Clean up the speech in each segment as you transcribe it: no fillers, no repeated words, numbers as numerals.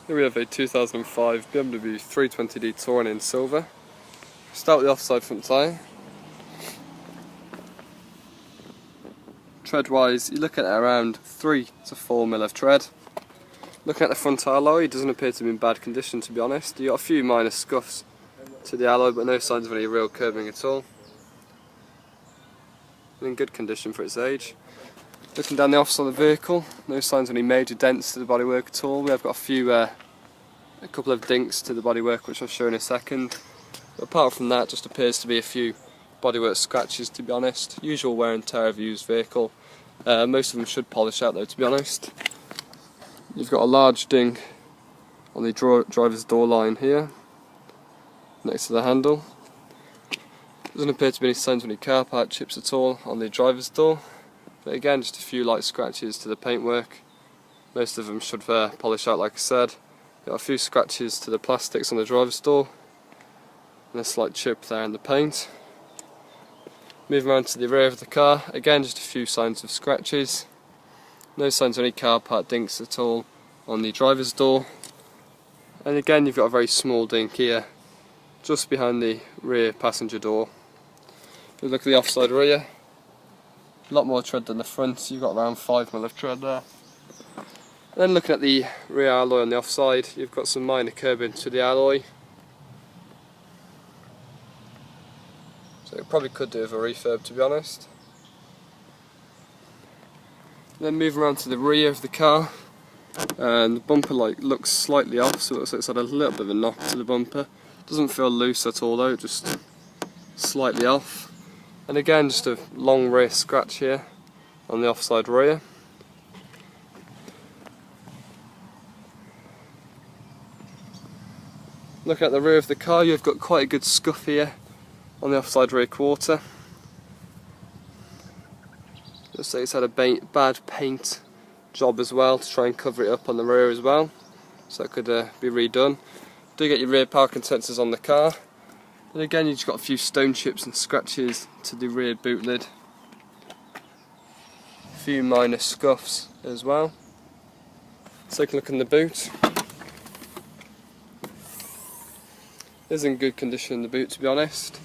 Here we have a 2005 BMW 320d Touring in silver. Start with the offside front tyre. Tread wise, you look at around 3 to 4 mil of tread. Looking at the front alloy, it doesn't appear to be in bad condition, to be honest. You got a few minor scuffs to the alloy, but no signs of any real curving at all. In good condition for its age. Looking down the offside of the vehicle, no signs of any major dents to the bodywork at all. We have got a couple of dinks to the bodywork, which I'll show in a second. But apart from that, just appears to be a few bodywork scratches, to be honest. Usual wear and tear of a used vehicle. Most of them should polish out though, to be honest. You've got a large ding on the driver's door line here, next to the handle. Doesn't appear to be any signs of any car part chips at all on the driver's door. But again, just a few light scratches to the paintwork. Most of them should polish out, like I said. Got a few scratches to the plastics on the driver's door, and a slight chip there in the paint. Moving around to the rear of the car, again just a few signs of scratches. No signs of any car part dinks at all on the driver's door. And again, you've got a very small dink here, just behind the rear passenger door. If you look at the offside rear, a lot more tread than the front. You've got around 5 mil of tread there. And then looking at the rear alloy on the offside, you've got some minor curbing to the alloy. So it probably could do with a refurb, to be honest. Then moving around to the rear of the car, and the bumper light looks slightly off, so it looks like it's had a little bit of a knock to the bumper. Doesn't feel loose at all though, just slightly off. And again, just a long rear scratch here on the offside rear. Looking at the rear of the car, you've got quite a good scuff here on the offside rear quarter. Looks like it's had a bad paint job as well to try and cover it up on the rear as well, so that could be redone. Do get your rear parking sensors on the car, and again you've just got a few stone chips and scratches to the rear boot lid. A few minor scuffs as well. Let's take a look in the boot. It is in good condition, the boot, to be honest.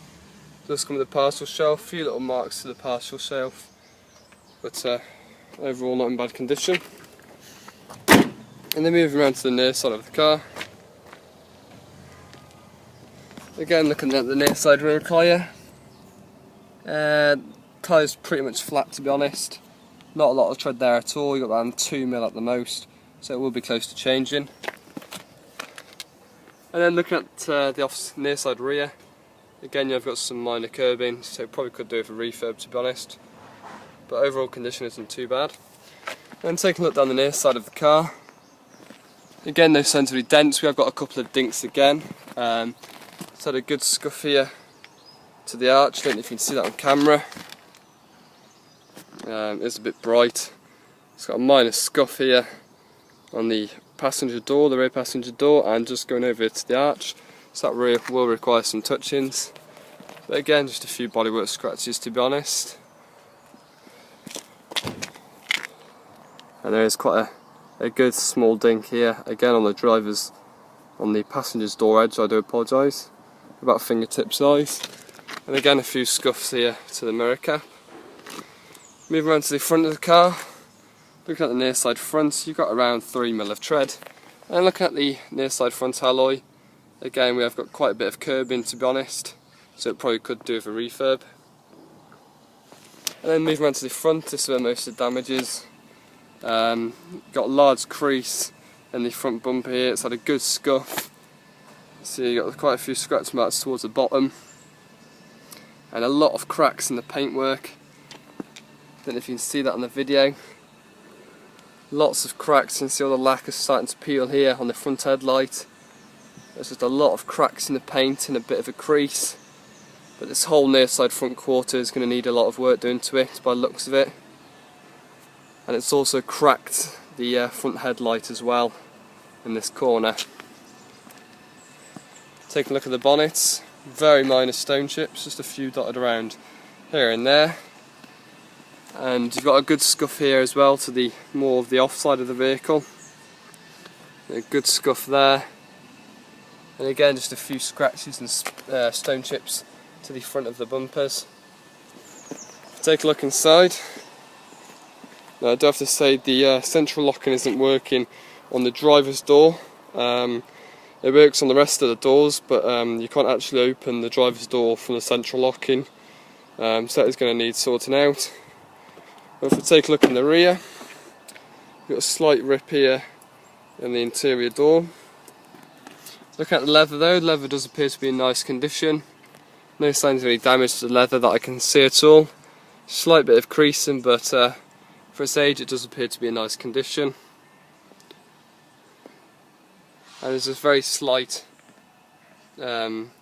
It does come with a parcel shelf, a few little marks to the parcel shelf, but overall not in bad condition. And then moving around to the near side of the car. Again, looking at the near side rear tyre. Tyre's pretty much flat, to be honest. Not a lot of tread there at all. You've got around 2 mil at the most, so it will be close to changing. And then looking at the near side rear, again you've got some minor curbing, so it probably could do with a refurb, to be honest. But overall condition isn't too bad. And taking a look down the near side of the car, again no signs of any dents. We have got a couple of dinks again. It's had a good scuff here to the arch. I don't know if you can see that on camera. It's a bit bright. It's got a minor scuff here on the passenger door, the rear passenger door, and just going over to the arch. So that rear will require some touch-ins. But again, just a few bodywork scratches, to be honest. And there is quite a good small dink here, again on the passenger's door edge. I do apologise, about fingertip size. And again a few scuffs here to the mirror cap. Moving around to the front of the car, looking at the near side front, you've got around 3 mil of tread. And looking at the near side front alloy, again we have got quite a bit of curbing, to be honest, so it probably could do with a refurb. And then moving around to the front, this is where most of the damage is. Got a large crease in the front bumper here. It's had a good scuff. So you've got quite a few scratch marks towards the bottom, and a lot of cracks in the paintwork. Don't know if you can see that on the video. Lots of cracks. You can see all the lacquer starting to peel here on the front headlight. There's just a lot of cracks in the paint and a bit of a crease. But this whole near side front quarter is going to need a lot of work doing to it by the looks of it. And it's also cracked the front headlight as well in this corner. Take a look at the bonnets, very minor stone chips, just a few dotted around here and there. And you've got a good scuff here as well to the more of the offside of the vehicle. A good scuff there, and again just a few scratches and stone chips to the front of the bumpers. Take a look inside. Now I do have to say the central locking isn't working on the driver's door. It works on the rest of the doors, but you can't actually open the driver's door from the central locking, so that is going to need sorting out. But if we take a look in the rear, we've got a slight rip here in the interior door. Looking at the leather though, the leather does appear to be in nice condition. No signs of any damage to the leather that I can see at all. Slight bit of creasing, but for its age it does appear to be in nice condition. And there's a very slight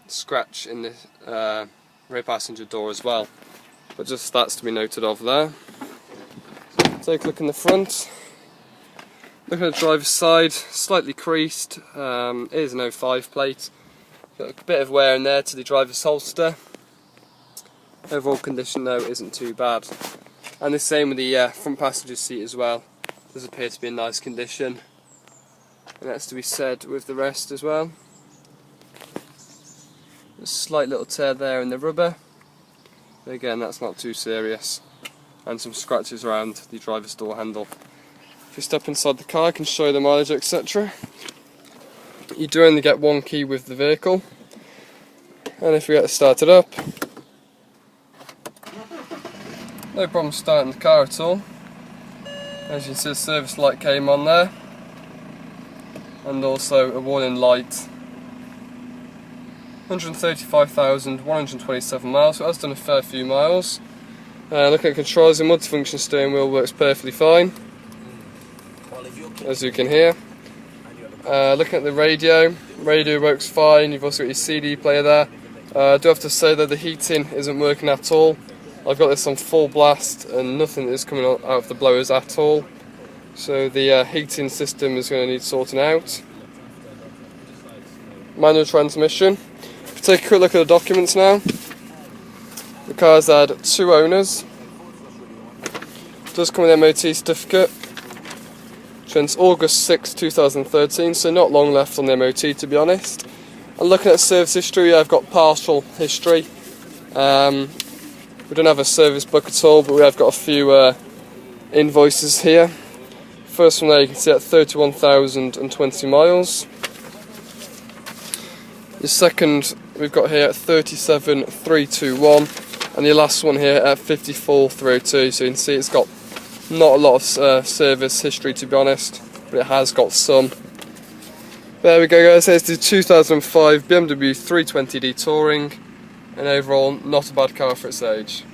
scratch in the rear passenger door as well, but just that's to be noted of there. Take a look in the front. Looking at the driver's side, slightly creased. It is an 05 plate. Got a bit of wear in there to the driver's holster. Overall condition though isn't too bad. And the same with the front passenger seat as well. Does appear to be in nice condition. And that's to be said with the rest as well. A slight little tear there in the rubber, but again that's not too serious. And some scratches around the driver's door handle. If you step inside the car I can show you the mileage, etc. You do only get one key with the vehicle, and if we get it started up, no problem starting the car at all. As you can see, the service light came on there, and also a warning light. 135,127 miles, so that's done a fair few miles. Looking at controls, the multifunction steering wheel works perfectly fine, as you can hear. Looking at the radio works fine. You've also got your CD player there. I do have to say that the heating isn't working at all. I've got this on full blast and nothing is coming out of the blowers at all. So the heating system is going to need sorting out. Manual transmission. If you take a quick look at the documents now, the car's had 2 owners. It does come with an MOT certificate since August 6, 2013, so not long left on the MOT to be honest. And looking at service history, I've got partial history. We don't have a service book at all, but we have got a few invoices here. First one there you can see at 31,020 miles. The second we've got here at 37,321, and the last one here at 54,302. So you can see it's got not a lot of service history to be honest, but it has got some. There we go guys, here's the 2005 BMW 320d Touring, and overall not a bad car for its age.